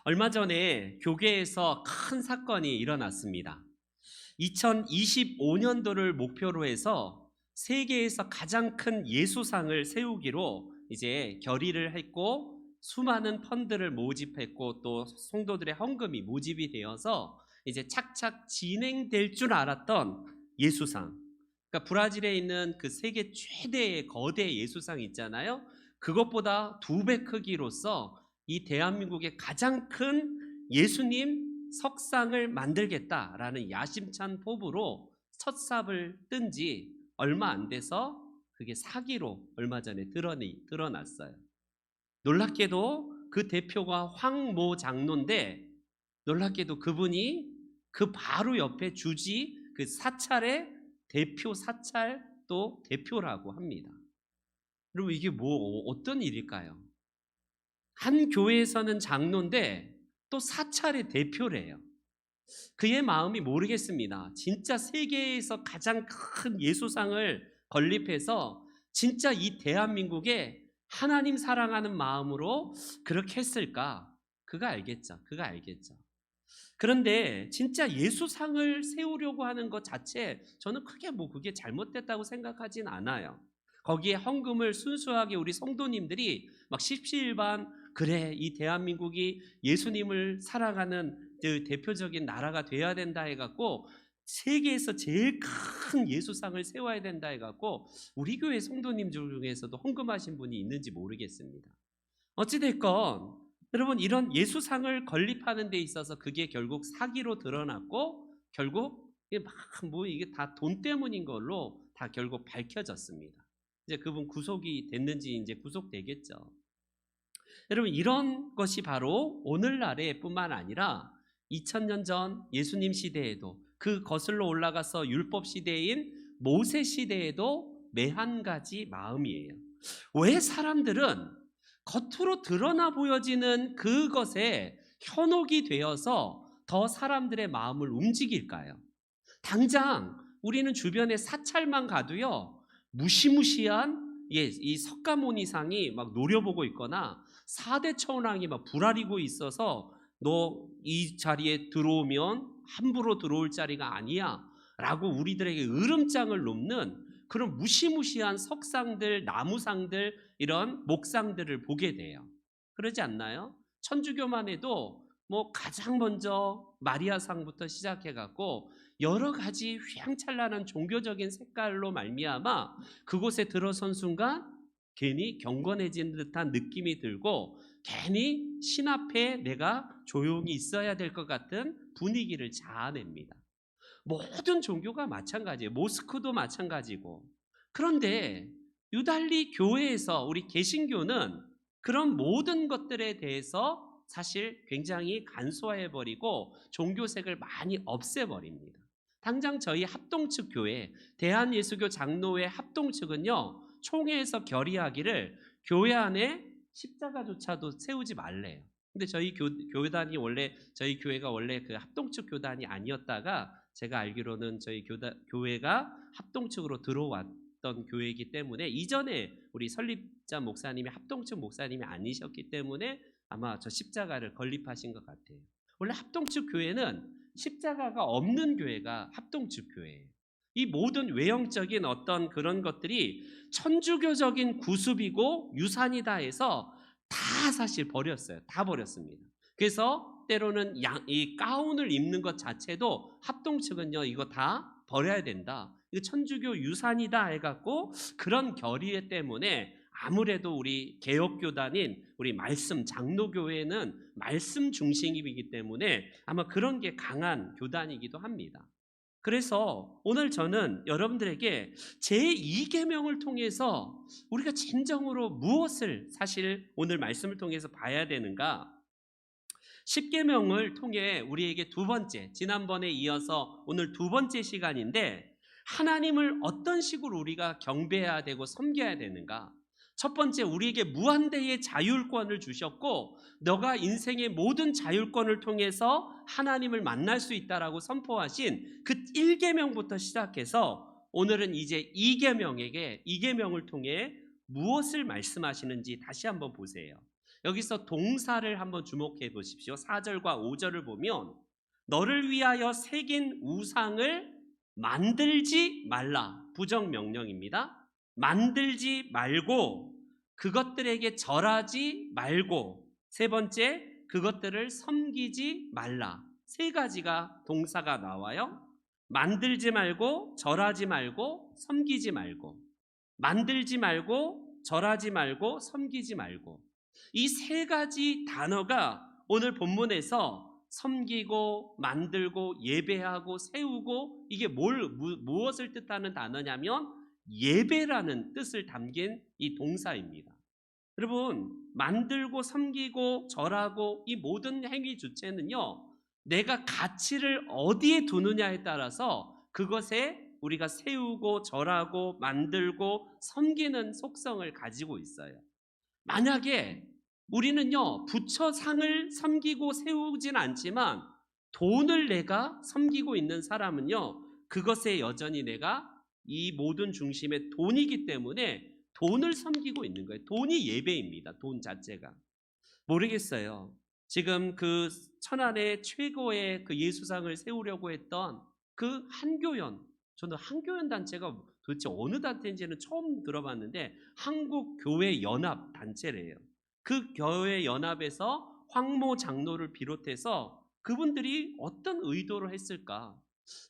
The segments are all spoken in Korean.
얼마 전에 교계에서 큰 사건이 일어났습니다. 2025년도를 목표로 해서 세계에서 가장 큰 예수상을 세우기로 이제 결의를 했고, 수많은 펀드를 모집했고 또 성도들의 헌금이 모집이 되어서 이제 착착 진행될 줄 알았던 예수상, 그러니까 브라질에 있는 그 세계 최대의 거대 예수상 있잖아요. 그것보다 2배 크기로서 이 대한민국의 가장 큰 예수님 석상을 만들겠다라는 야심찬 포부로 첫 삽을 뜬 지 얼마 안 돼서 그게 사기로 얼마 전에 드러났어요. 놀랍게도 그 대표가 황모 장로인데, 놀랍게도 그분이 그 바로 옆에 주지 그 사찰의 대표 사찰 또 대표라고 합니다. 여러분, 이게 어떤 일일까요? 한 교회에서는 장로인데 또 사찰의 대표래요. 그의 마음이 모르겠습니다. 진짜 세계에서 가장 큰 예수상을 건립해서 진짜 이 대한민국에 하나님 사랑하는 마음으로 그렇게 했을까? 그가 알겠죠. 그가 알겠죠. 그런데 진짜 예수상을 세우려고 하는 것 자체, 저는 크게 그게 잘못됐다고 생각하진 않아요. 거기에 헌금을 순수하게 우리 성도님들이 막 십시일반, 그래 이 대한민국이 예수님을 사랑하는 그 대표적인 나라가 돼야 된다 해갖고 세계에서 제일 큰 예수상을 세워야 된다 해갖고 우리 교회 성도님 중에서도 헌금하신 분이 있는지 모르겠습니다. 어찌됐건 여러분, 이런 예수상을 건립하는 데 있어서 그게 결국 사기로 드러났고, 결국 이게 이게 다 돈 때문인 걸로 다 결국 밝혀졌습니다. 이제 그분 구속이 됐는지 이제 구속되겠죠. 여러분, 이런 것이 바로 오늘날에 뿐만 아니라 2000년 전 예수님 시대에도, 그 거슬러 올라가서 율법 시대인 모세 시대에도 매한 가지 마음이에요. 왜 사람들은 겉으로 드러나 보여지는 그것에 현혹이 되어서 더 사람들의 마음을 움직일까요? 당장 우리는 주변에 사찰만 가도요, 무시무시한 이 석가모니상이 막 노려보고 있거나 4대 천왕이 막 불아리고 있어서 너 이 자리에 들어오면 함부로 들어올 자리가 아니야 라고 우리들에게 으름장을 놓는 그런 무시무시한 석상들, 나무상들, 이런 목상들을 보게 돼요. 그러지 않나요? 천주교만 해도 가장 먼저 마리아상부터 시작해갖고 여러 가지 휘황찬란한 종교적인 색깔로 말미암아 그곳에 들어선 순간 괜히 경건해진 듯한 느낌이 들고, 괜히 신 앞에 내가 조용히 있어야 될 것 같은 분위기를 자아냅니다. 모든 종교가 마찬가지예요. 모스크도 마찬가지고. 그런데 유달리 교회에서, 우리 개신교는 그런 모든 것들에 대해서 사실 굉장히 간소화해버리고 종교색을 많이 없애버립니다. 당장 저희 합동측 교회, 대한예수교 장로회 합동측은요, 총회에서 결의하기를 교회 안에 십자가조차도 세우지 말래요. 근데 저희 교단이 원래, 저희 교회가 원래 그 합동측 교단이 아니었다가 제가 알기로는 저희 교회가 합동측으로 들어왔던 교회이기 때문에, 이전에 우리 설립자 목사님이 합동측 목사님이 아니셨기 때문에 아마 저 십자가를 건립하신 것 같아요. 원래 합동측 교회는 십자가가 없는 교회가 합동측 교회예요. 이 모든 외형적인 어떤 그런 것들이 천주교적인 구습이고 유산이다 해서 다 사실 버렸어요. 다 버렸습니다. 그래서 때로는 이 가운을 입는 것 자체도 합동측은요, 이거 다 버려야 된다, 이거 천주교 유산이다 해갖고 그런 결의 때문에 아무래도 우리 개혁교단인 우리 말씀 장로교회는 말씀 중심이기 때문에 아마 그런 게 강한 교단이기도 합니다. 그래서 오늘 저는 여러분들에게 제2계명을 통해서 우리가 진정으로 무엇을 사실 오늘 말씀을 통해서 봐야 되는가, 10계명을 통해 우리에게 두 번째, 지난번에 이어서 오늘 두 번째 시간인데, 하나님을 어떤 식으로 우리가 경배해야 되고 섬겨야 되는가. 첫 번째, 우리에게 무한대의 자율권을 주셨고, 너가 인생의 모든 자율권을 통해서 하나님을 만날 수 있다라고 선포하신 그 1계명부터 시작해서 오늘은 이제 2계명을 통해 무엇을 말씀하시는지 다시 한번 보세요. 여기서 동사를 한번 주목해 보십시오. 4절과 5절을 보면 너를 위하여 새긴 우상을 만들지 말라. 부정명령입니다. 만들지 말고 그것들에게 절하지 말고 세 번째 그것들을 섬기지 말라. 세 가지가 동사가 나와요. 만들지 말고 절하지 말고 섬기지 말고 만들지 말고 절하지 말고 섬기지 말고 이 세 가지 단어가 오늘 본문에서 섬기고 만들고 예배하고 세우고 이게 무엇을 뜻하는 단어냐면 예배라는 뜻을 담긴 이 동사입니다. 여러분 만들고 섬기고 절하고 이 모든 행위 주체는요 내가 가치를 어디에 두느냐에 따라서 그것에 우리가 세우고 절하고 만들고 섬기는 속성을 가지고 있어요. 만약에 우리는요 부처상을 섬기고 세우진 않지만 돈을 내가 섬기고 있는 사람은요 그것에 여전히 내가 이 모든 중심의 돈이기 때문에 돈을 섬기고 있는 거예요. 돈이 예배입니다. 돈 자체가. 모르겠어요. 지금 그 천안의 최고의 그 예수상을 세우려고 했던 그 한교연, 저는 한교연 단체가 도대체 어느 단체인지는 처음 들어봤는데 한국교회연합 단체래요. 그 교회연합에서 황모 장로를 비롯해서 그분들이 어떤 의도로 했을까?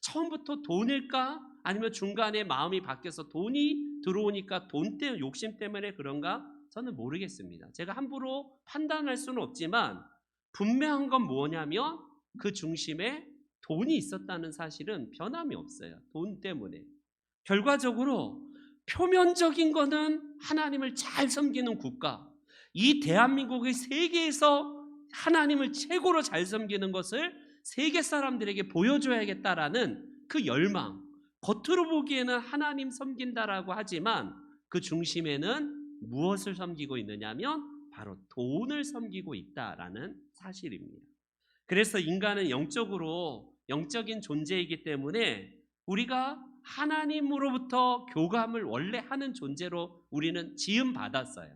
처음부터 돈일까? 아니면 중간에 마음이 바뀌어서 돈이 들어오니까 돈 때문에 욕심 때문에 그런가? 저는 모르겠습니다. 제가 함부로 판단할 수는 없지만 분명한 건 뭐냐면 그 중심에 돈이 있었다는 사실은 변함이 없어요. 돈 때문에. 결과적으로 표면적인 거는 하나님을 잘 섬기는 국가, 이 대한민국의 세계에서 하나님을 최고로 잘 섬기는 것을 세계 사람들에게 보여줘야겠다라는 그 열망, 겉으로 보기에는 하나님 섬긴다라고 하지만 그 중심에는 무엇을 섬기고 있느냐면 바로 돈을 섬기고 있다라는 사실입니다. 그래서 인간은 영적인 존재이기 때문에 우리가 하나님으로부터 교감을 원래 하는 존재로 우리는 지음받았어요.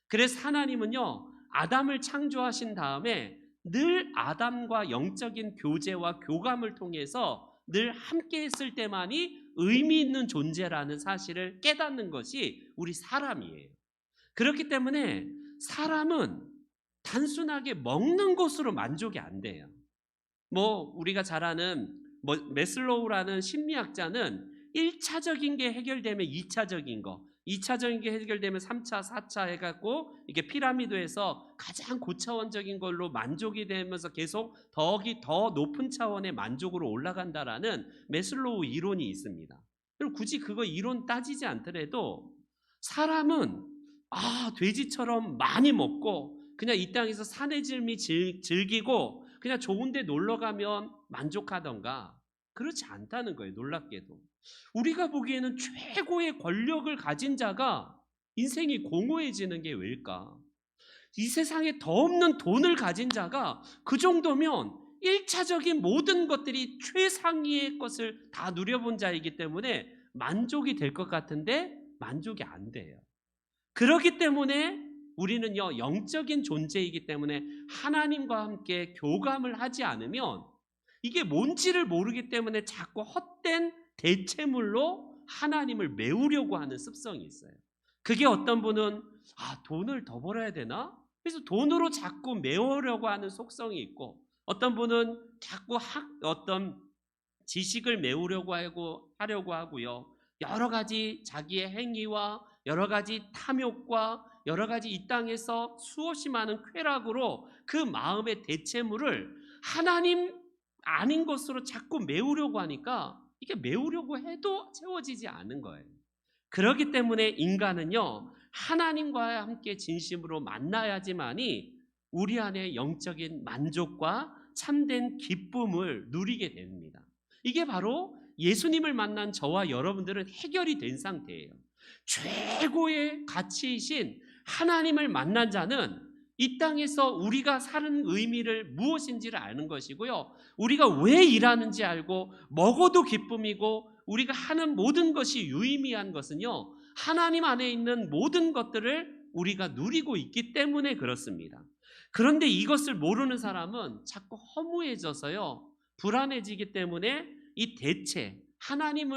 그래서 하나님은요 아담을 창조하신 다음에 늘 아담과 영적인 교제와 교감을 통해서 늘 함께 했을 때만이 의미 있는 존재라는 사실을 깨닫는 것이 우리 사람이에요. 그렇기 때문에 사람은 단순하게 먹는 것으로 만족이 안 돼요. 우리가 잘 아는 메슬로우라는 심리학자는 1차적인 게 해결되면 2차적인 거, 2차적인 게 해결되면 3차, 4차 해갖고 이게 피라미드에서 가장 고차원적인 걸로 만족이 되면서 계속 더 높은 차원의 만족으로 올라간다라는 메슬로우 이론이 있습니다. 그럼 굳이 그거 이론 따지지 않더라도 사람은 돼지처럼 많이 먹고 그냥 이 땅에서 산의 질미 즐기고 그냥 좋은 데 놀러 가면 만족하던가 그렇지 않다는 거예요. 놀랍게도. 우리가 보기에는 최고의 권력을 가진 자가 인생이 공허해지는 게 왜일까? 이 세상에 더 없는 돈을 가진 자가 그 정도면 1차적인 모든 것들이 최상위의 것을 다 누려본 자이기 때문에 만족이 될 것 같은데 만족이 안 돼요. 그렇기 때문에 우리는요 영적인 존재이기 때문에 하나님과 함께 교감을 하지 않으면 이게 뭔지를 모르기 때문에 자꾸 헛된 대체물로 하나님을 메우려고 하는 습성이 있어요. 그게 어떤 분은 돈을 더 벌어야 되나? 그래서 돈으로 자꾸 메우려고 하는 속성이 있고 어떤 분은 자꾸 어떤 지식을 메우려고 하려고 하고요. 여러 가지 자기의 행위와 여러 가지 탐욕과 여러 가지 이 땅에서 수없이 많은 쾌락으로 그 마음의 대체물을 하나님 아닌 것으로 자꾸 메우려고 하니까 이게 메우려고 해도 채워지지 않은 거예요. 그렇기 때문에 인간은요 하나님과 함께 진심으로 만나야지만이 우리 안에 영적인 만족과 참된 기쁨을 누리게 됩니다. 이게 바로 예수님을 만난 저와 여러분들은 해결이 된 상태예요. 최고의 가치이신 하나님을 만난 자는 이 땅에서 우리가 사는 의미를 무엇인지를 아는 것이고요. 우리가 왜 일하는지 알고 먹어도 기쁨이고 우리가 하는 모든 것이 유의미한 것은요. 하나님 안에 있는 모든 것들을 우리가 누리고 있기 때문에 그렇습니다. 그런데 이것을 모르는 사람은 자꾸 허무해져서요, 불안해지기 때문에 이 대체 하나님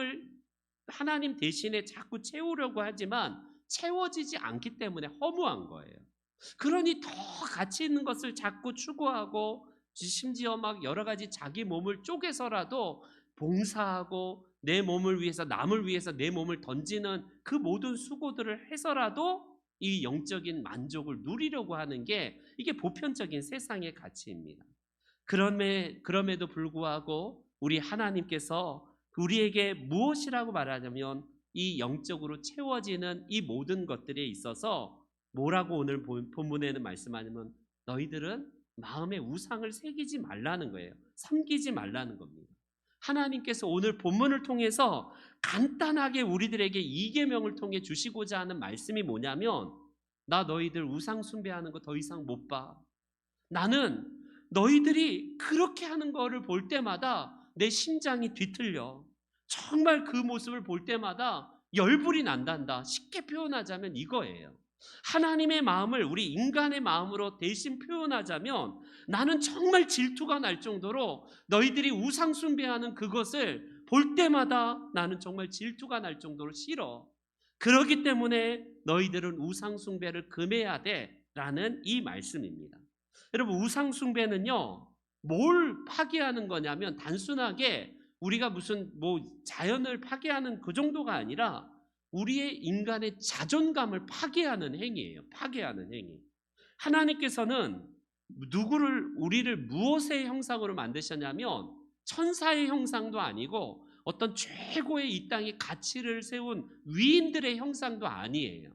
대신에 자꾸 채우려고 하지만 채워지지 않기 때문에 허무한 거예요. 그러니 더 가치 있는 것을 자꾸 추구하고, 심지어 막 여러 가지 자기 몸을 쪼개서라도 봉사하고 내 몸을 위해서, 남을 위해서 내 몸을 던지는 그 모든 수고들을 해서라도 이 영적인 만족을 누리려고 하는 게, 이게 보편적인 세상의 가치입니다. 그럼에도 불구하고 우리 하나님께서 우리에게 무엇이라고 말하냐면, 이 영적으로 채워지는 이 모든 것들에 있어서 뭐라고 오늘 본문에는 말씀하냐면, 너희들은 마음에 우상을 새기지 말라는 거예요. 섬기지 말라는 겁니다. 하나님께서 오늘 본문을 통해서 간단하게 우리들에게 이 계명을 통해 주시고자 하는 말씀이 뭐냐면, 나 너희들 우상 숭배하는 거 더 이상 못 봐. 나는 너희들이 그렇게 하는 거를 볼 때마다 내 심장이 뒤틀려. 정말 그 모습을 볼 때마다 열불이 난단다. 쉽게 표현하자면 이거예요. 하나님의 마음을 우리 인간의 마음으로 대신 표현하자면, 나는 정말 질투가 날 정도로 너희들이 우상 숭배하는 그것을 볼 때마다 나는 정말 질투가 날 정도로 싫어. 그렇기 때문에 너희들은 우상 숭배를 금해야 돼 라는 이 말씀입니다. 여러분, 우상 숭배는요, 뭘 파괴하는 거냐면, 단순하게 우리가 무슨 자연을 파괴하는 그 정도가 아니라 우리의 인간의 자존감을 파괴하는 행위예요. 파괴하는 행위. 하나님께서는 우리를 무엇의 형상으로 만드셨냐면, 천사의 형상도 아니고 어떤 최고의 이 땅에 가치를 세운 위인들의 형상도 아니에요.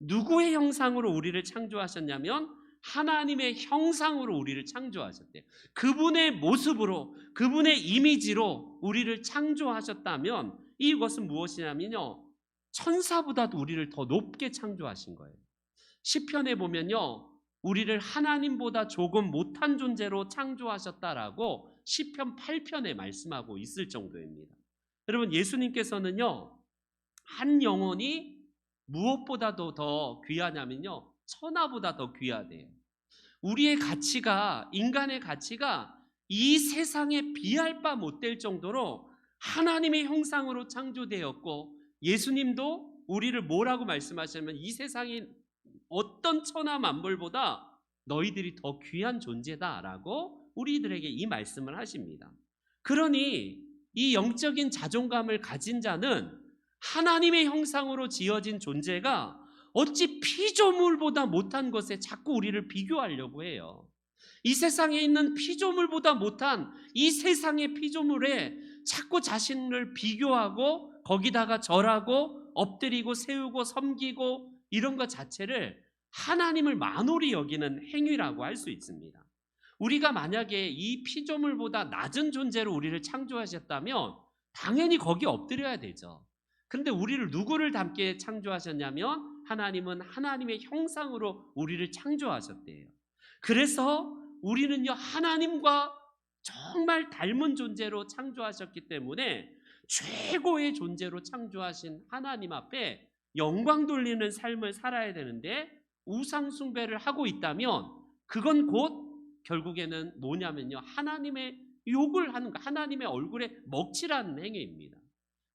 누구의 형상으로 우리를 창조하셨냐면, 하나님의 형상으로 우리를 창조하셨대요. 그분의 모습으로, 그분의 이미지로 우리를 창조하셨다면, 이것은 무엇이냐면요, 천사보다도 우리를 더 높게 창조하신 거예요. 시편에 보면요, 우리를 하나님보다 조금 못한 존재로 창조하셨다라고 시편 8편에 말씀하고 있을 정도입니다. 여러분, 예수님께서는요, 한 영혼이 무엇보다도 더 귀하냐면요, 천하보다 더 귀하대요. 우리의 가치가, 인간의 가치가 이 세상에 비할 바 못 될 정도로 하나님의 형상으로 창조되었고, 예수님도 우리를 뭐라고 말씀하시냐면, 이 세상의 어떤 천하 만물보다 너희들이 더 귀한 존재다라고 우리들에게 이 말씀을 하십니다. 그러니 이 영적인 자존감을 가진 자는 하나님의 형상으로 지어진 존재가 어찌 피조물보다 못한 것에 자꾸 우리를 비교하려고 해요. 이 세상에 있는 피조물보다 못한 이 세상의 피조물에 자꾸 자신을 비교하고, 거기다가 절하고 엎드리고 세우고 섬기고, 이런 것 자체를 하나님을 만홀히 여기는 행위라고 할 수 있습니다. 우리가 만약에 이 피조물보다 낮은 존재로 우리를 창조하셨다면 당연히 거기에 엎드려야 되죠. 그런데 우리를 누구를 닮게 창조하셨냐면, 하나님은 하나님의 형상으로 우리를 창조하셨대요. 그래서 우리는요, 하나님과 정말 닮은 존재로 창조하셨기 때문에 최고의 존재로 창조하신 하나님 앞에 영광 돌리는 삶을 살아야 되는데, 우상 숭배를 하고 있다면 그건 곧 결국에는 뭐냐면요, 하나님의 욕을 하는 거, 하나님의 얼굴에 먹칠하는 행위입니다.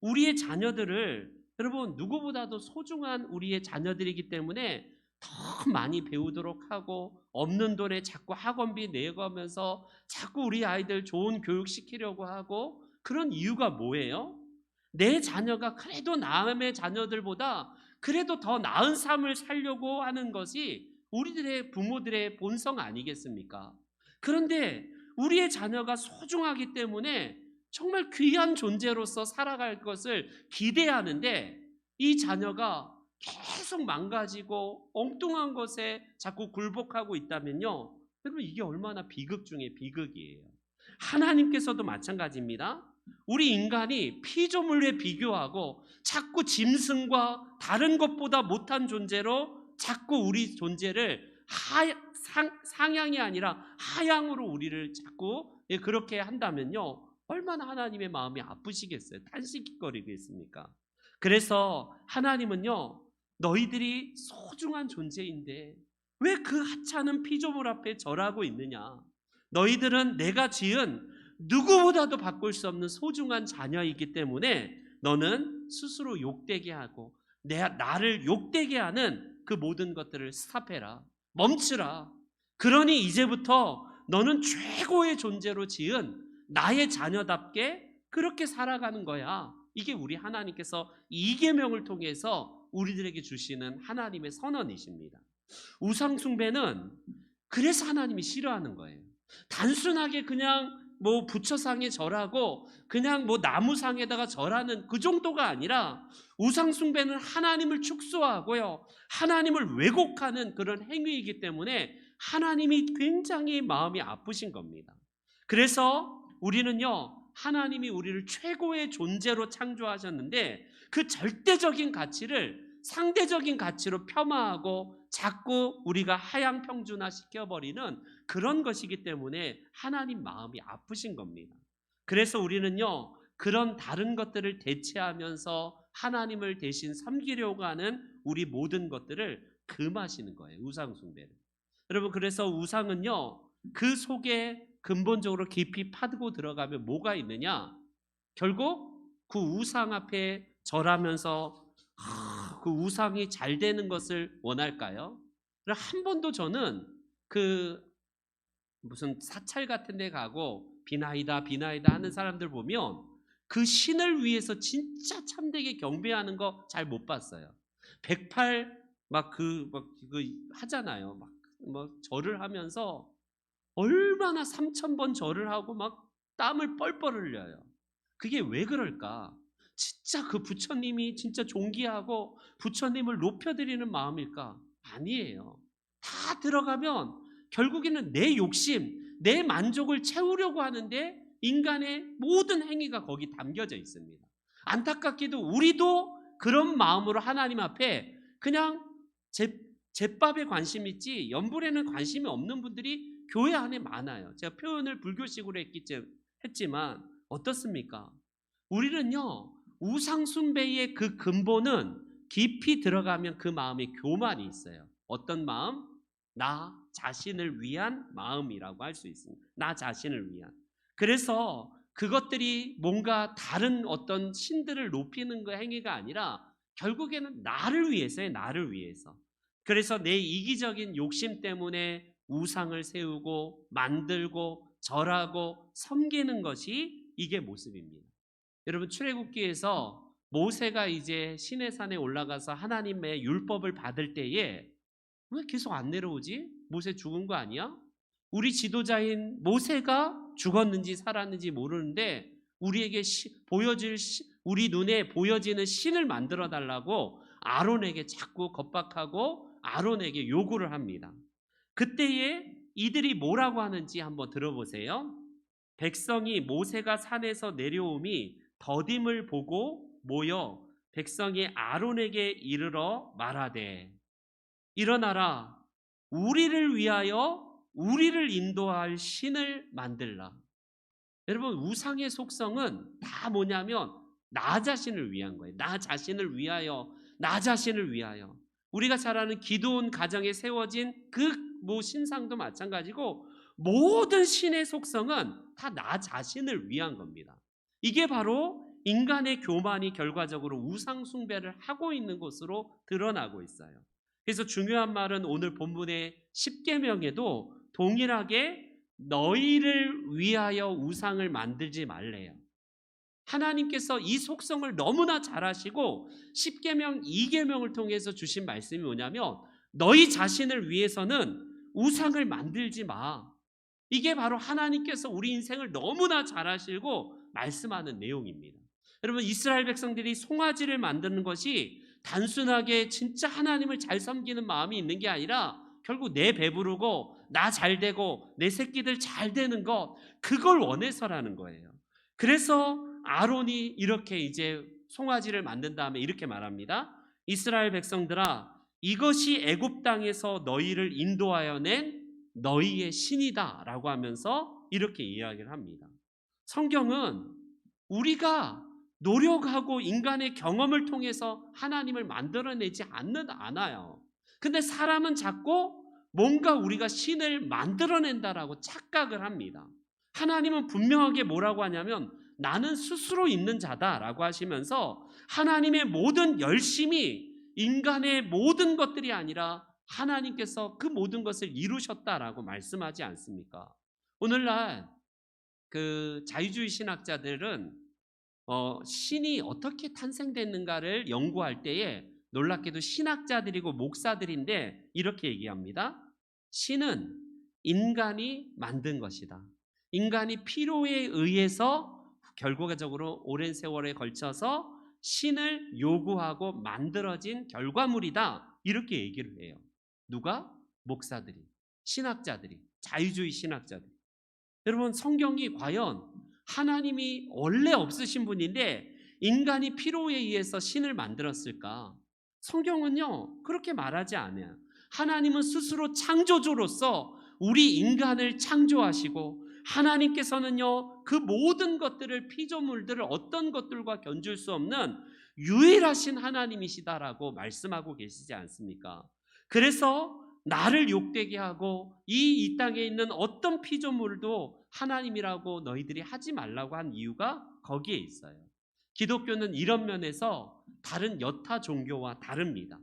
우리의 자녀들을, 여러분, 누구보다도 소중한 우리의 자녀들이기 때문에 더 많이 배우도록 하고, 없는 돈에 자꾸 학원비 내가면서 자꾸 우리 아이들 좋은 교육 시키려고 하고, 그런 이유가 뭐예요? 내 자녀가 그래도 남의 자녀들보다 그래도 더 나은 삶을 살려고 하는 것이 우리들의 부모들의 본성 아니겠습니까? 그런데 우리의 자녀가 소중하기 때문에 정말 귀한 존재로서 살아갈 것을 기대하는데, 이 자녀가 계속 망가지고 엉뚱한 것에 자꾸 굴복하고 있다면요, 여러분, 이게 얼마나 비극 중에 비극이에요. 하나님께서도 마찬가지입니다. 우리 인간이 피조물에 비교하고 자꾸 짐승과 다른 것보다 못한 존재로 자꾸 우리 존재를 상향이 아니라 하향으로 우리를 자꾸 그렇게 한다면요, 얼마나 하나님의 마음이 아프시겠어요? 탄식거리겠습니까? 그래서 하나님은요, 너희들이 소중한 존재인데 왜 그 하찮은 피조물 앞에 절하고 있느냐? 너희들은 내가 지은 누구보다도 바꿀 수 없는 소중한 자녀이기 때문에 너는 스스로 욕되게 하고 나를 욕되게 하는 그 모든 것들을 스탑해라. 멈추라. 그러니 이제부터 너는 최고의 존재로 지은 나의 자녀답게 그렇게 살아가는 거야. 이게 우리 하나님께서 이 계명을 통해서 우리들에게 주시는 하나님의 선언이십니다. 우상 숭배는 그래서 하나님이 싫어하는 거예요. 단순하게 그냥 뭐 부처상에 절하고 그냥 뭐 나무상에다가 절하는 그 정도가 아니라 우상 숭배는 하나님을 축소하고요, 하나님을 왜곡하는 그런 행위이기 때문에 하나님이 굉장히 마음이 아프신 겁니다. 그래서 우리는요, 하나님이 우리를 최고의 존재로 창조하셨는데 그 절대적인 가치를 상대적인 가치로 폄하하고 자꾸 우리가 하향평준화 시켜버리는 그런 것이기 때문에 하나님 마음이 아프신 겁니다. 그래서 우리는요, 그런 다른 것들을 대체하면서 하나님을 대신 섬기려고 하는 우리 모든 것들을 금하시는 거예요. 우상 숭배를. 여러분, 그래서 우상은요, 그 속에 근본적으로 깊이 파고 들어가면 뭐가 있느냐? 결국 그 우상 앞에 절하면서 그 우상이 잘 되는 것을 원할까요? 한 번도 저는 그 무슨 사찰 같은 데 가고 비나이다 비나이다 하는 사람들 보면 그 신을 위해서 진짜 참되게 경배하는 거 잘 못 봤어요. 108 막 그 하잖아요. 막 뭐 절을 하면서 얼마나 3,000번 절을 하고 막 땀을 뻘뻘 흘려요. 그게 왜 그럴까? 진짜 그 부처님이 진짜 존귀하고 부처님을 높여드리는 마음일까? 아니에요. 다 들어가면 결국에는 내 욕심, 내 만족을 채우려고 하는데 인간의 모든 행위가 거기 담겨져 있습니다. 안타깝게도 우리도 그런 마음으로 하나님 앞에 그냥 제밥에 관심 있지 연불에는 관심이 없는 분들이 교회 안에 많아요. 제가 표현을 불교식으로 했지만 어떻습니까? 우리는요, 우상 숭배의 그 근본은 깊이 들어가면 그 마음에 교만이 있어요. 어떤 마음? 나 자신을 위한 마음이라고 할 수 있습니다. 나 자신을 위한. 그래서 그것들이 뭔가 다른 어떤 신들을 높이는 그 행위가 아니라 결국에는 나를 위해서예요. 나를 위해서. 그래서 내 이기적인 욕심 때문에 우상을 세우고 만들고 절하고 섬기는 것이 이게 모습입니다. 여러분, 출애굽기에서 모세가 이제 시내산에 올라가서 하나님의 율법을 받을 때에 왜 계속 안 내려오지? 모세 죽은 거 아니야? 우리 지도자인 모세가 죽었는지 살았는지 모르는데 우리에게 우리 눈에 보여지는 신을 만들어 달라고 아론에게 자꾸 겁박하고 아론에게 요구를 합니다. 그때에 이들이 뭐라고 하는지 한번 들어보세요. 백성이 모세가 산에서 내려옴이 더딤을 보고 모여 백성이 아론에게 이르러 말하되 일어나라, 우리를 위하여 우리를 인도할 신을 만들라. 여러분, 우상의 속성은 다 뭐냐면 나 자신을 위한 거예요. 나 자신을 위하여, 나 자신을 위하여. 우리가 잘 아는 기드온 가정에 세워진 그 뭐 신상도 마찬가지고 모든 신의 속성은 다 나 자신을 위한 겁니다. 이게 바로 인간의 교만이 결과적으로 우상 숭배를 하고 있는 것으로 드러나고 있어요. 그래서 중요한 말은 오늘 본문의 10계명에도 동일하게 너희를 위하여 우상을 만들지 말래요. 하나님께서 이 속성을 너무나 잘 아시고 10계명 2계명을 통해서 주신 말씀이 뭐냐면 너희 자신을 위해서는 우상을 만들지 마. 이게 바로 하나님께서 우리 인생을 너무나 잘 아시고 말씀하는 내용입니다. 여러분, 이스라엘 백성들이 송아지를 만드는 것이 단순하게 진짜 하나님을 잘 섬기는 마음이 있는 게 아니라 결국 내 배부르고 나 잘 되고 내 새끼들 잘 되는 것, 그걸 원해서라는 거예요. 그래서 아론이 이렇게 이제 송아지를 만든 다음에 이렇게 말합니다. 이스라엘 백성들아, 이것이 애굽 땅에서 너희를 인도하여 낸 너희의 신이다 라고 하면서 이렇게 이야기를 합니다. 성경은 우리가 노력하고 인간의 경험을 통해서 하나님을 만들어내지 않아요. 근데 사람은 자꾸 뭔가 우리가 신을 만들어낸다라고 착각을 합니다. 하나님은 분명하게 뭐라고 하냐면 나는 스스로 있는 자다라고 하시면서 하나님의 모든 열심이 인간의 모든 것들이 아니라 하나님께서 그 모든 것을 이루셨다라고 말씀하지 않습니까? 오늘날 그 자유주의 신학자들은 신이 어떻게 탄생됐는가를 연구할 때에 놀랍게도 신학자들이고 목사들인데 이렇게 얘기합니다. 신은 인간이 만든 것이다. 인간이 필요에 의해서 결과적으로 오랜 세월에 걸쳐서 신을 요구하고 만들어진 결과물이다. 이렇게 얘기를 해요. 누가? 목사들이, 신학자들이, 자유주의 신학자들이. 여러분, 성경이 과연 하나님이 원래 없으신 분인데 인간이 필요에 의해서 신을 만들었을까? 성경은요 그렇게 말하지 않아요. 하나님은 스스로 창조주로서 우리 인간을 창조하시고 하나님께서는요 그 모든 것들을, 피조물들을 어떤 것들과 견줄 수 없는 유일하신 하나님이시다라고 말씀하고 계시지 않습니까? 그래서 나를 욕되게 하고 이 땅에 있는 어떤 피조물도 하나님이라고 너희들이 하지 말라고 한 이유가 거기에 있어요. 기독교는 이런 면에서 다른 여타 종교와 다릅니다.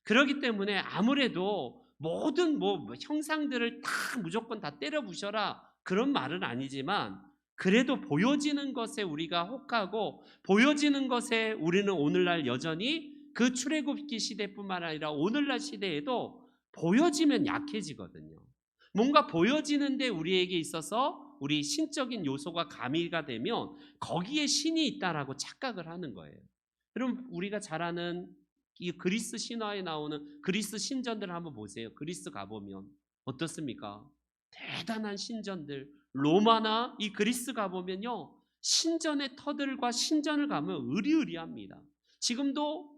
그렇기 때문에 아무래도 모든 형상들을 다 무조건 다 때려 부셔라 그런 말은 아니지만, 그래도 보여지는 것에 우리가 혹하고 보여지는 것에 우리는 오늘날 여전히 그 출애굽기 시대뿐만 아니라 오늘날 시대에도 보여지면 약해지거든요. 뭔가 보여지는데 우리에게 있어서 우리 신적인 요소가 가미가 되면 거기에 신이 있다라고 착각을 하는 거예요. 여러분, 우리가 잘 아는 이 그리스 신화에 나오는 그리스 신전들 한번 보세요. 그리스 가보면 어떻습니까? 대단한 신전들, 로마나 이 그리스 가보면요 신전의 터들과 신전을 가면 으리으리합니다. 지금도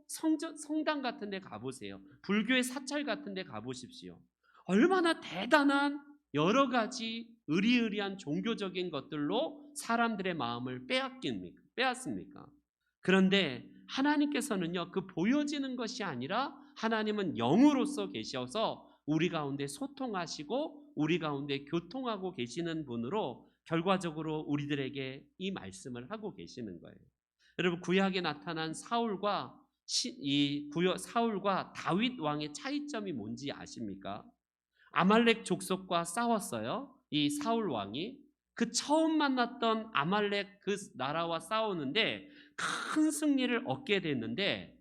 성당 같은 데 가보세요. 불교의 사찰 같은 데 가보십시오. 얼마나 대단한 여러 가지 으리으리한 종교적인 것들로 사람들의 마음을 빼앗습니까? 그런데 하나님께서는요 그 보여지는 것이 아니라 하나님은 영으로서 계셔서 우리 가운데 소통하시고 우리 가운데 교통하고 계시는 분으로 결과적으로 우리들에게 이 말씀을 하고 계시는 거예요. 여러분, 구약에 나타난 사울과 다윗 왕의 차이점이 뭔지 아십니까? 아말렉 족속과 싸웠어요. 이 사울 왕이 그 처음 만났던 아말렉 그 나라와 싸우는데 큰 승리를 얻게 됐는데,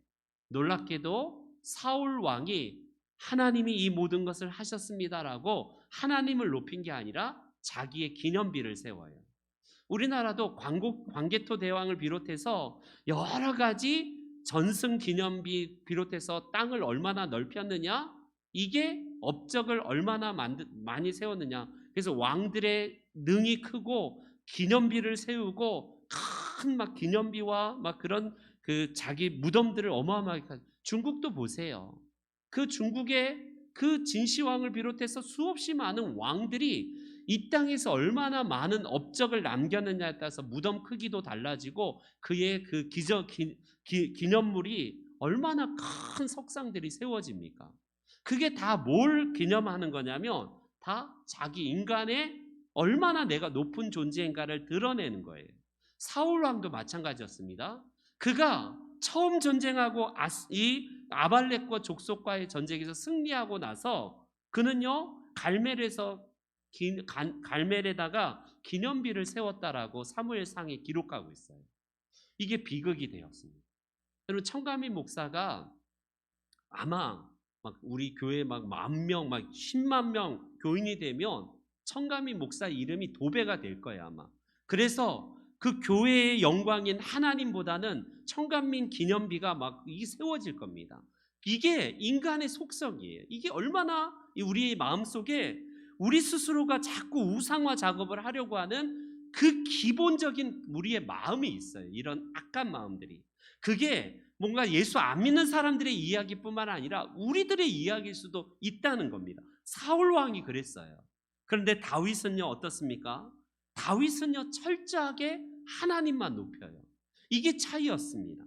놀랍게도 사울 왕이 하나님이 이 모든 것을 하셨습니다라고 하나님을 높인 게 아니라 자기의 기념비를 세워요. 우리나라도 광개토 대왕을 비롯해서 여러 가지 전승 기념비 비롯해서 땅을 얼마나 넓혔느냐, 이게 업적을 얼마나 많이 세웠느냐. 그래서 왕들의 능이 크고 기념비를 세우고 큰 막 기념비와 막 그런 그 자기 무덤들을 어마어마하게 중국도 보세요. 그 중국의 그 진시황을 비롯해서 수없이 많은 왕들이 이 땅에서 얼마나 많은 업적을 남겼느냐에 따라서 무덤 크기도 달라지고 그의 그 기념물이 얼마나 큰 석상들이 세워집니까? 그게 다 뭘 기념하는 거냐면 다 자기 인간의 얼마나 내가 높은 존재인가를 드러내는 거예요. 사울 왕도 마찬가지였습니다. 그가 처음 전쟁하고 이 아발렉과 족속과의 전쟁에서 승리하고 나서 그는요 갈멜에다가 기념비를 세웠다라고 사무엘상에 기록하고 있어요. 이게 비극이 되었습니다. 여러분, 청가민 목사가 아마 막 우리 교회 막 10,000명, 막 10만 명 교인이 되면 청가민 목사 이름이 도배가 될 거예요, 아마. 그래서 그 교회의 영광인 하나님보다는 청가민 기념비가 막 이게 세워질 겁니다. 이게 인간의 속성이에요. 이게 얼마나 우리의 마음속에 우리 스스로가 자꾸 우상화 작업을 하려고 하는 그 기본적인 우리의 마음이 있어요. 이런 악한 마음들이. 그게 뭔가 예수 안 믿는 사람들의 이야기뿐만 아니라 우리들의 이야기일 수도 있다는 겁니다. 사울 왕이 그랬어요. 그런데 다윗은요 어떻습니까? 다윗은요 철저하게 하나님만 높여요. 이게 차이였습니다.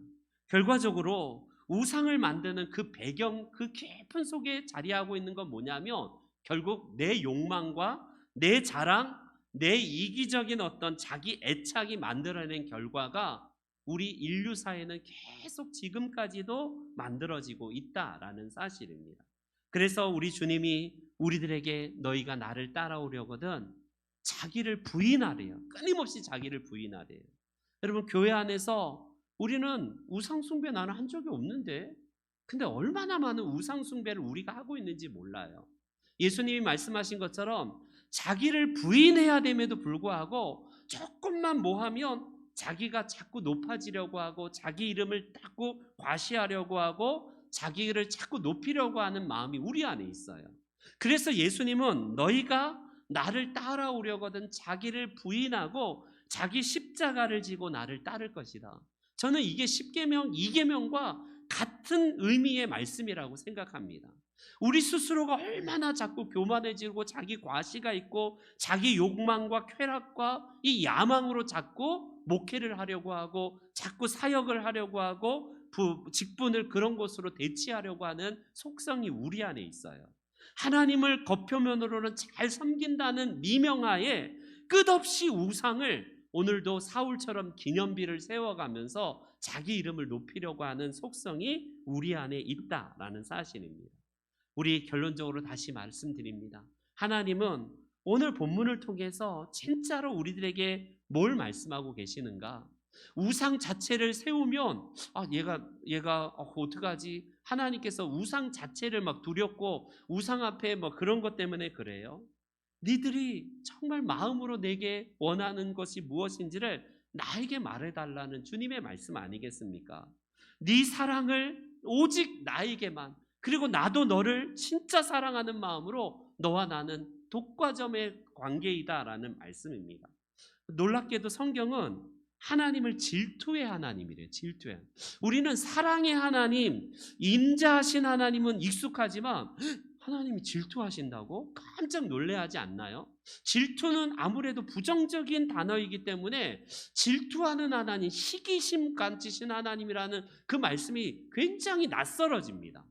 결과적으로 우상을 만드는 그 배경, 그 깊은 속에 자리하고 있는 건 뭐냐면 결국 내 욕망과 내 자랑, 내 이기적인 어떤 자기 애착이 만들어낸 결과가 우리 인류 사회는 계속 지금까지도 만들어지고 있다라는 사실입니다. 그래서 우리 주님이 우리들에게 너희가 나를 따라오려거든 자기를 부인하래요. 끊임없이 자기를 부인하래요. 여러분, 교회 안에서 우리는 우상 숭배 나는 한 적이 없는데, 근데 얼마나 많은 우상 숭배를 우리가 하고 있는지 몰라요. 예수님이 말씀하신 것처럼 자기를 부인해야 됨에도 불구하고 조금만 뭐 하면 자기가 자꾸 높아지려고 하고 자기 이름을 자꾸 과시하려고 하고 자기를 자꾸 높이려고 하는 마음이 우리 안에 있어요. 그래서 예수님은 너희가 나를 따라오려거든 자기를 부인하고 자기 십자가를 지고 나를 따를 것이다. 저는 이게 10계명, 2계명과 같은 의미의 말씀이라고 생각합니다. 우리 스스로가 얼마나 자꾸 교만해지고 자기 과시가 있고 자기 욕망과 쾌락과 이 야망으로 자꾸 목회를 하려고 하고 자꾸 사역을 하려고 하고 직분을 그런 것으로 대치하려고 하는 속성이 우리 안에 있어요. 하나님을 겉표면으로는 잘 섬긴다는 미명하에 끝없이 우상을 오늘도 사울처럼 기념비를 세워가면서 자기 이름을 높이려고 하는 속성이 우리 안에 있다라는 사실입니다. 우리 결론적으로 다시 말씀드립니다. 하나님은 오늘 본문을 통해서 진짜로 우리들에게 뭘 말씀하고 계시는가? 우상 자체를 세우면 얘가 어떡하지? 하나님께서 우상 자체를 막 두렵고 우상 앞에 뭐 그런 것 때문에 그래요. 니들이 정말 마음으로 내게 원하는 것이 무엇인지를 나에게 말해달라는 주님의 말씀 아니겠습니까? 네 사랑을 오직 나에게만, 그리고 나도 너를 진짜 사랑하는 마음으로 너와 나는 독과점의 관계이다라는 말씀입니다. 놀랍게도 성경은 하나님을 질투의 하나님이래요. 질투의. 우리는 사랑의 하나님, 인자하신 하나님은 익숙하지만 하나님이 질투하신다고 깜짝 놀래하지 않나요? 질투는 아무래도 부정적인 단어이기 때문에 질투하는 하나님, 시기심 가지신 하나님이라는 그 말씀이 굉장히 낯설어집니다.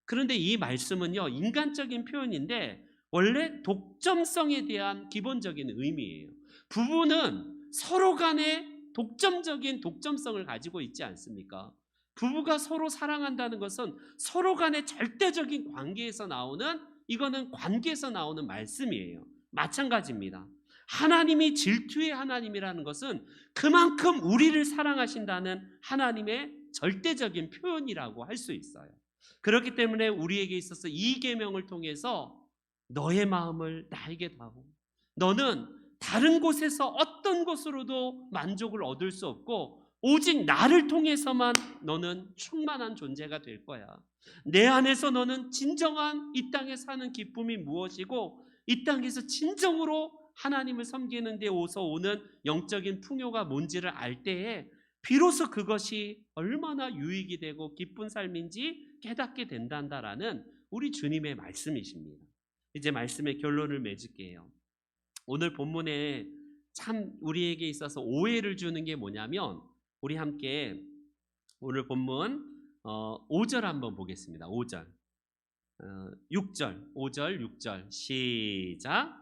그런데 이 말씀은요, 인간적인 표현인데 원래 독점성에 대한 기본적인 의미예요. 부부는 서로 간에 독점적인 독점성을 가지고 있지 않습니까? 부부가 서로 사랑한다는 것은 서로 간의 절대적인 관계에서 나오는, 이거는 관계에서 나오는 말씀이에요. 마찬가지입니다. 하나님이 질투의 하나님이라는 것은 그만큼 우리를 사랑하신다는 하나님의 절대적인 표현이라고 할 수 있어요. 그렇기 때문에 우리에게 있어서 이 계명을 통해서 너의 마음을 나에게 다하고, 너는 다른 곳에서 어떤 것으로도 만족을 얻을 수 없고 오직 나를 통해서만 너는 충만한 존재가 될 거야. 내 안에서 너는 진정한 이 땅에 사는 기쁨이 무엇이고 이 땅에서 진정으로 하나님을 섬기는 데 오는 영적인 풍요가 뭔지를 알 때에 비로소 그것이 얼마나 유익이 되고 기쁜 삶인지 깨닫게 된단다라는 우리 주님의 말씀이십니다. 이제 말씀의 결론을 맺을게요. 오늘 본문에 참 우리에게 있어서 오해를 주는 게 뭐냐면, 우리 함께 오늘 본문 5절 한번 보겠습니다. 5절, 6절, 5절, 6절 시작.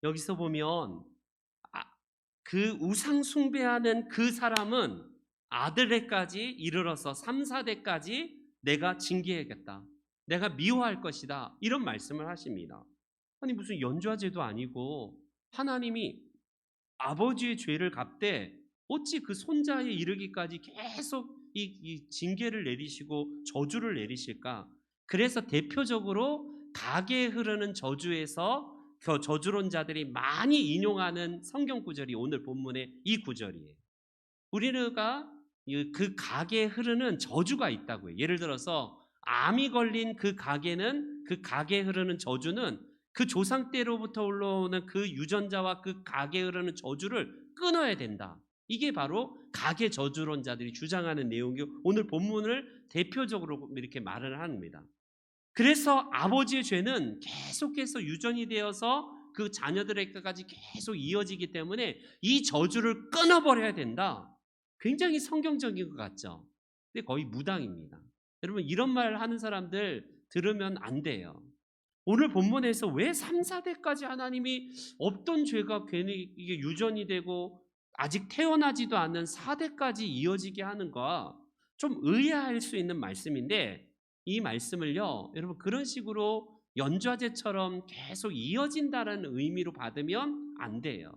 여기서 보면 그 우상 숭배하는 그 사람은 아들에까지 이르러서 3, 4대까지 내가 징계하겠다, 내가 미워할 것이다, 이런 말씀을 하십니다. 아니 무슨 연좌제도 아니고 하나님이 아버지의 죄를 갚되 어찌 그 손자에 이르기까지 계속 이 징계를 내리시고 저주를 내리실까? 그래서 대표적으로 가계에 흐르는 저주에서 그 저주론자들이 많이 인용하는 성경 구절이 오늘 본문의 이 구절이에요. 우리가 그 가계에 흐르는 저주가 있다고요. 예를 들어서 암이 걸린 그 가계는, 그 가계에 흐르는 저주는 그 조상 때로부터 올라오는 그 유전자와 그 가계에 흐르는 저주를 끊어야 된다. 이게 바로 가계 저주론자들이 주장하는 내용이 오늘 본문을 대표적으로 이렇게 말을 합니다. 그래서 아버지의 죄는 계속해서 유전이 되어서 그 자녀들에게까지 계속 이어지기 때문에 이 저주를 끊어버려야 된다. 굉장히 성경적인 것 같죠? 근데 거의 무당입니다. 여러분, 이런 말 하는 사람들 들으면 안 돼요. 오늘 본문에서 왜 3, 4대까지 하나님이 없던 죄가 괜히 이게 유전이 되고 아직 태어나지도 않는 4대까지 이어지게 하는가, 좀 의아할 수 있는 말씀인데, 이 말씀을요, 여러분, 그런 식으로 연좌제처럼 계속 이어진다는 의미로 받으면 안 돼요.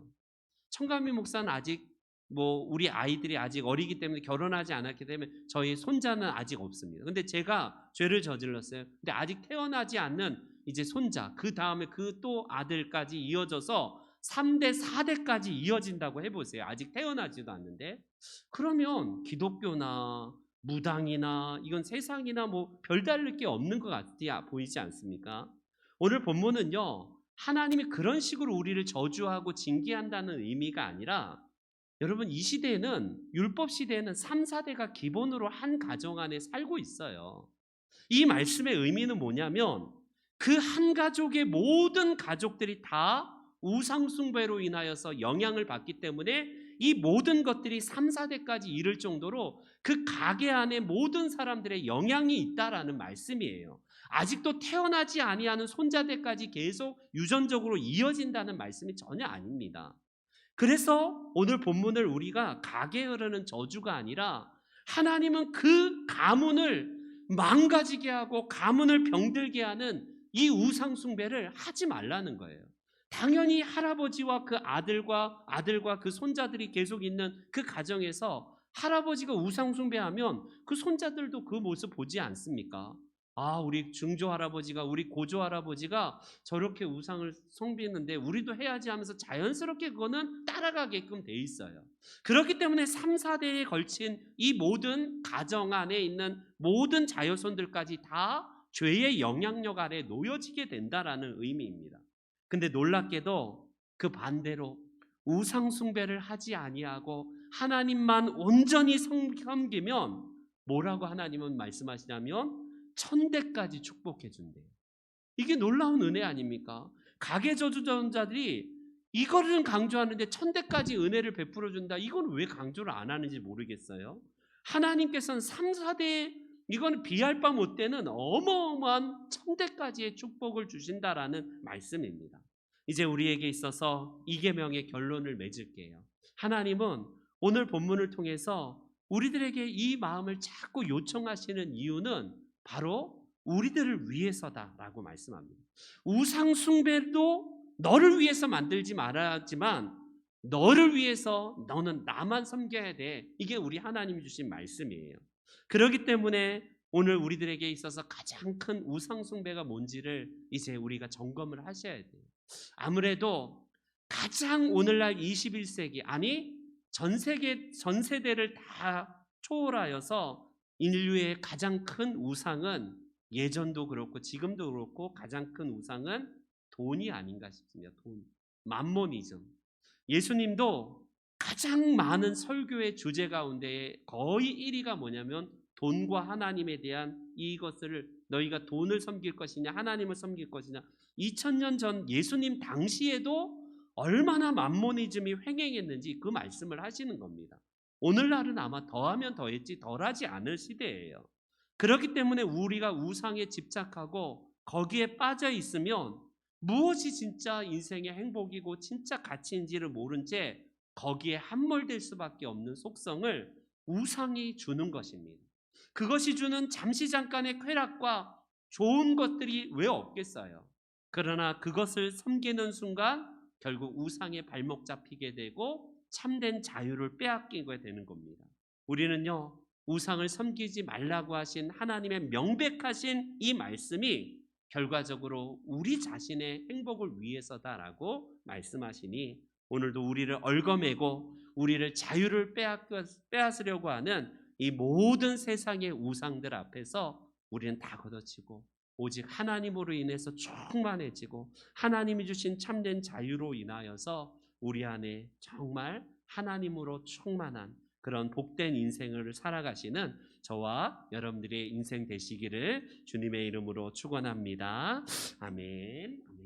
청가미 목사는 아직 우리 아이들이 아직 어리기 때문에 결혼하지 않았기 때문에 저희 손자는 아직 없습니다. 근데 제가 죄를 저질렀어요. 근데 아직 태어나지 않는 이제 손자, 그 다음에 그 또 아들까지 이어져서 3대, 4대까지 이어진다고 해보세요. 아직 태어나지도 않는데. 그러면 기독교나 무당이나 이건 세상이나 별다를 게 없는 것 같아 보이지 않습니까? 오늘 본문은요, 하나님이 그런 식으로 우리를 저주하고 징계한다는 의미가 아니라, 여러분, 이 시대에는, 율법 시대에는 3, 4대가 기본으로 한 가정 안에 살고 있어요. 이 말씀의 의미는 뭐냐면, 그 한 가족의 모든 가족들이 다 우상숭배로 인하여서 영향을 받기 때문에 이 모든 것들이 3, 4대까지 이를 정도로 그 가게 안에 모든 사람들의 영향이 있다라는 말씀이에요. 아직도 태어나지 아니하는 손자들까지 계속 유전적으로 이어진다는 말씀이 전혀 아닙니다. 그래서 오늘 본문을 우리가 가게에 흐르는 저주가 아니라, 하나님은 그 가문을 망가지게 하고 가문을 병들게 하는 이 우상 숭배를 하지 말라는 거예요. 당연히 할아버지와 그 아들과 그 손자들이 계속 있는 그 가정에서 할아버지가 우상 숭배하면 그 손자들도 그 모습 보지 않습니까? 아, 우리 증조 할아버지가, 우리 고조 할아버지가 저렇게 우상을 섬기는데 우리도 해야지 하면서 자연스럽게 그거는 따라가게끔 돼 있어요. 그렇기 때문에 3, 4대에 걸친 이 모든 가정 안에 있는 모든 자녀손들까지 다 죄의 영향력 아래 놓여지게 된다라는 의미입니다. 근데 놀랍게도 그 반대로 우상 숭배를 하지 아니하고 하나님만 온전히 섬기면 뭐라고 하나님은 말씀하시냐면 천대까지 축복해 준대요. 이게 놀라운 은혜 아닙니까? 가계 저주전자들이 이거를 강조하는데 천대까지 은혜를 베풀어 준다. 이건 왜 강조를 안 하는지 모르겠어요. 하나님께서는 3, 4대, 이건 비할 바 못되는 어마어마한 천대까지의 축복을 주신다라는 말씀입니다. 이제 우리에게 있어서 이 계명의 결론을 맺을게요. 하나님은 오늘 본문을 통해서 우리들에게 이 마음을 자꾸 요청하시는 이유는 바로 우리들을 위해서다라고 말씀합니다. 우상 숭배도 너를 위해서 만들지 말았지만 너를 위해서 너는 나만 섬겨야 돼. 이게 우리 하나님이 주신 말씀이에요. 그렇기 때문에 오늘 우리들에게 있어서 가장 큰 우상 숭배가 뭔지를 이제 우리가 점검을 하셔야 돼요. 아무래도 가장 오늘날 21세기, 아니 전 세대를 다 초월하여서 인류의 가장 큰 우상은, 예전도 그렇고 지금도 그렇고 가장 큰 우상은 돈이 아닌가 싶습니다. 돈, 맘모니즘. 예수님도 가장 많은 설교의 주제 가운데 거의 1위가 뭐냐면 돈과 하나님에 대한 이것을, 너희가 돈을 섬길 것이냐 하나님을 섬길 것이냐. 2000년 전 예수님 당시에도 얼마나 맘모니즘이 횡행했는지 그 말씀을 하시는 겁니다. 오늘날은 아마 더하면 더했지 덜하지 않을 시대예요. 그렇기 때문에 우리가 우상에 집착하고 거기에 빠져 있으면 무엇이 진짜 인생의 행복이고 진짜 가치인지를 모른 채 거기에 함몰될 수밖에 없는 속성을 우상이 주는 것입니다. 그것이 주는 잠시 잠깐의 쾌락과 좋은 것들이 왜 없겠어요? 그러나 그것을 섬기는 순간 결국 우상의 발목 잡히게 되고 참된 자유를 빼앗기게 되는 겁니다. 우리는요, 우상을 섬기지 말라고 하신 하나님의 명백하신 이 말씀이 결과적으로 우리 자신의 행복을 위해서다라고 말씀하시니, 오늘도 우리를 얽어매고 우리를 자유를 빼앗으려고 하는 이 모든 세상의 우상들 앞에서 우리는 다 걷어치고 오직 하나님으로 인해서 충만해지고 하나님이 주신 참된 자유로 인하여서 우리 안에 정말 하나님으로 충만한 그런 복된 인생을 살아가시는 저와 여러분들의 인생 되시기를 주님의 이름으로 축원합니다. 아멘.